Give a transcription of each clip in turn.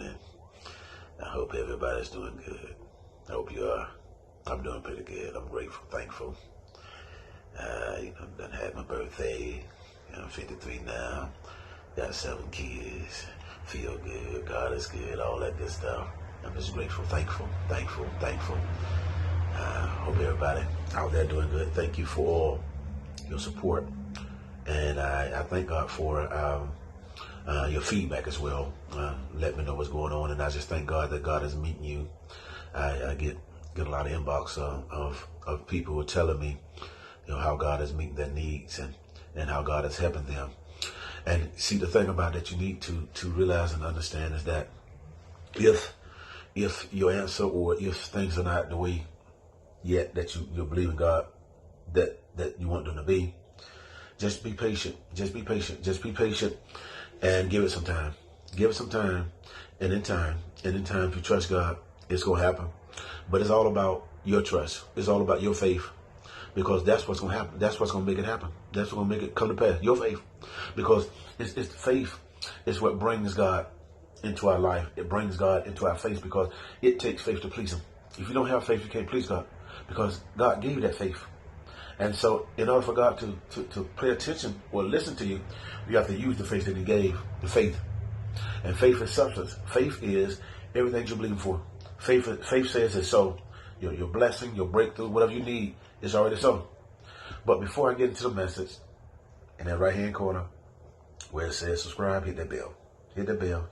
morning. I hope everybody's doing good. I hope you are. I'm doing pretty good. I'm grateful, thankful. Done had my birthday. I'm 53 now. Got 7 kids. Feel good. God is good. All that good stuff. I'm just grateful, thankful. Hope everybody out there doing good. Thank you for your support. And I thank God for your feedback as well. Let me know what's going on. And I just thank God that God is meeting you. I get a lot of inbox of people who are telling me, how God is meeting their needs and how God is helping them. And see, the thing about that you need to realize and understand is that if your answer or if things are not the way yet that you believe in God that you want them to be, just be patient. Just be patient and give it some time. Give it some time. And in time, if you trust God, it's going to happen. But it's all about your trust. It's all about your faith. Because that's what's going to happen. That's what's going to make it happen. That's what's going to make it come to pass. Your faith. Because it's faith is what brings God into our life. It brings God into our faith because it takes faith to please Him. If you don't have faith, you can't please God. Because God gave you that faith. And so in order for God to pay attention or listen to you, you have to use the faith that He gave, the faith. And faith is substance. Faith is everything you're believing for. Faith says it's so. Your blessing, your breakthrough, whatever you need, is already so. But before I get into the message, in that right-hand corner, where it says subscribe, hit that bell. Hit the bell.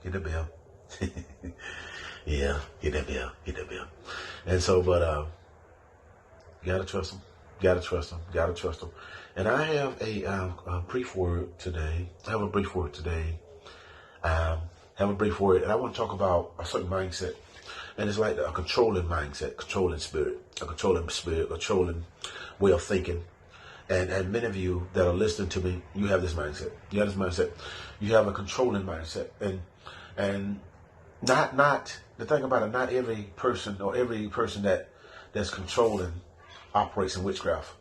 Yeah, hit that bell. And so, but you gotta trust Him. Gotta trust Him. And I have a brief word today. I have a brief word, and I want to talk about a certain mindset. And it's like a controlling mindset, controlling spirit, a controlling way of thinking. And many of you that are listening to me, you have this mindset. You have a controlling mindset. And not the thing about it, not every person that's controlling operates in witchcraft.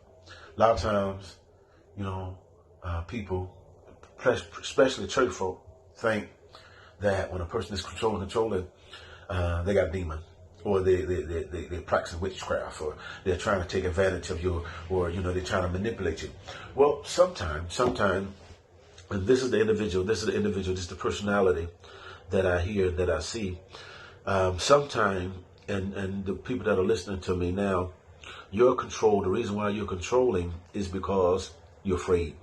A lot of times, people, especially church folk, think that when a person is controlling, they got a demon, or they're practicing witchcraft, or they're trying to take advantage of you, or they're trying to manipulate you. Well, sometimes, and this is the individual, this is the personality that I hear, that I see. Sometimes, and the people that are listening to me now, you're controlled. The reason why you're controlling is because you're afraid.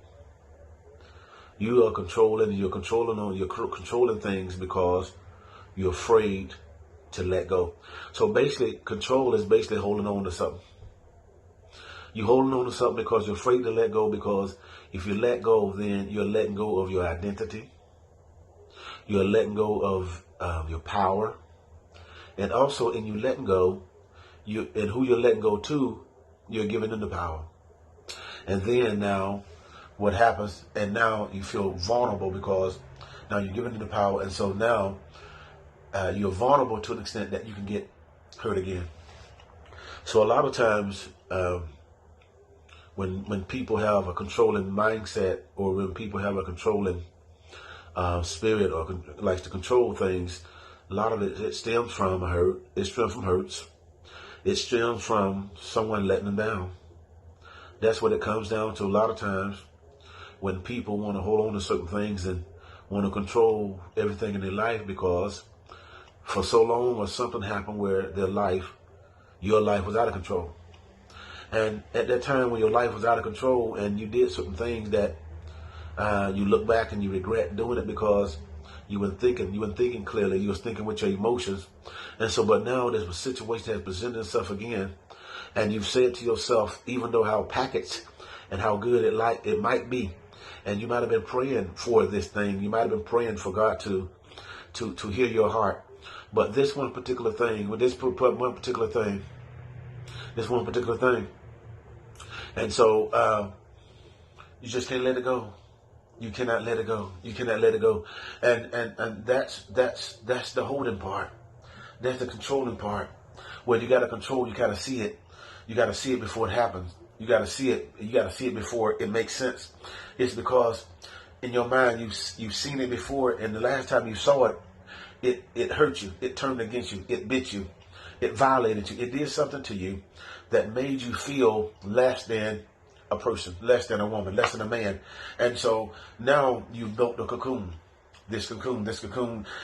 You are controlling things because you're afraid to let go. So basically, control is basically holding on to something. You're holding on to something because you're afraid to let go, because if you let go, then you're letting go of your identity. You're letting go of your power. And also, in you letting go, and who you're letting go to, you're giving them the power. And then now, what happens, and now you feel vulnerable because now you're giving them the power, and so now you're vulnerable to an extent that you can get hurt again. So a lot of times, when people have a controlling mindset, or when people have a controlling spirit, or likes to control things, a lot of it stems from hurt. It stems from hurts. It stems from someone letting them down. That's what it comes down to a lot of times, when people want to hold on to certain things and want to control everything in their life, because for so long or something happened where your life was out of control. And at that time when your life was out of control and you did certain things that you look back and you regret doing it, because you weren't thinking clearly, you was thinking with your emotions. And so, but now there's a situation that has presented itself again, and you've said to yourself, even though how packaged and how good it might be, and you might have been praying for this thing, you might have been praying for God to hear your heart, but this one particular thing, and so you just can't let it go. You cannot let it go. And that's the holding part. That's the controlling part. Where you got to control, you got to see it. You got to see it before it happens. You got to see it. You got to see it before it makes sense. It's because in your mind you've seen it before, and the last time you saw it, It hurt you. It turned against you. It bit you. It violated you. It did something to you that made you feel less than a person, less than a woman, less than a man. And so now you've built a cocoon. This cocoon,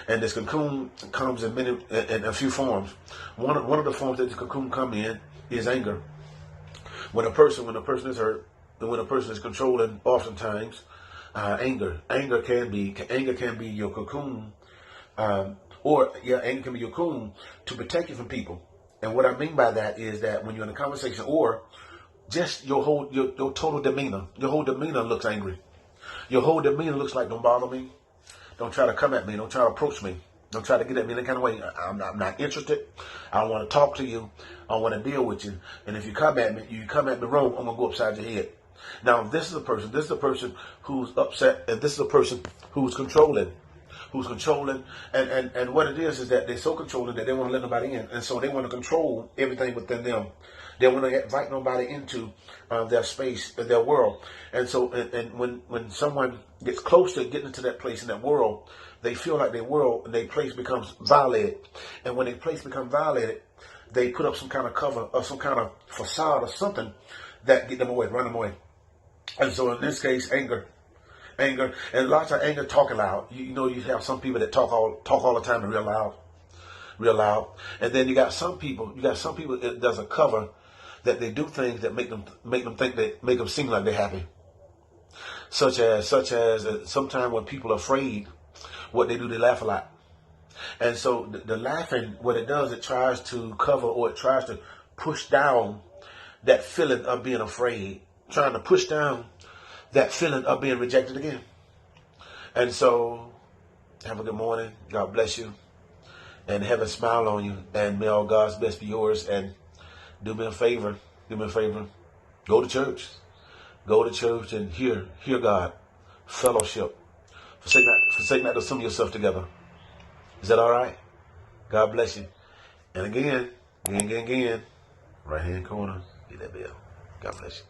and this cocoon comes in a few forms. One of the forms that this cocoon come in is anger. When a person is hurt, and when a person is controlling, oftentimes anger can be your cocoon, anger can be your cocoon to protect you from people. And what I mean by that is that when you're in a conversation, or just your total demeanor, your whole demeanor looks angry. Your whole demeanor looks like, don't bother me. Don't try to come at me. Don't try to approach me. Don't try to get at me in any kind of way. I'm not interested. I don't want to talk to you. I don't want to deal with you. And if you come at me wrong, I'm going to go upside your head. Now, this is a person who's upset, and this is a person who's controlling. And what it is that they're so controlling that they want to let nobody in. And so they want to control everything within them. They want to invite nobody into their space, their world. And so, and when someone gets close to getting into that place in that world, they feel like their place becomes violated. And when their place becomes violated, they put up some kind of cover or some kind of facade or something that get them away, run them away. And so in this case, anger, and lots of anger talking loud. You know, you have some people that talk all the time and real loud. And then you got some people that does a cover that they do things that make them seem like they're happy. Such as sometimes when people are afraid, what they do, they laugh a lot. And so the laughing, what it does, it tries to cover, or it tries to push down that feeling of being afraid, trying to push down that feeling of being rejected again. And so, have a good morning. God bless you. And heaven smile on you. And may all God's best be yours. And do me a favor. Go to church. And hear God. Fellowship. Forsake not to assemble yourself together. Is that all right? God bless you. And again, right hand corner, hit that bell. God bless you.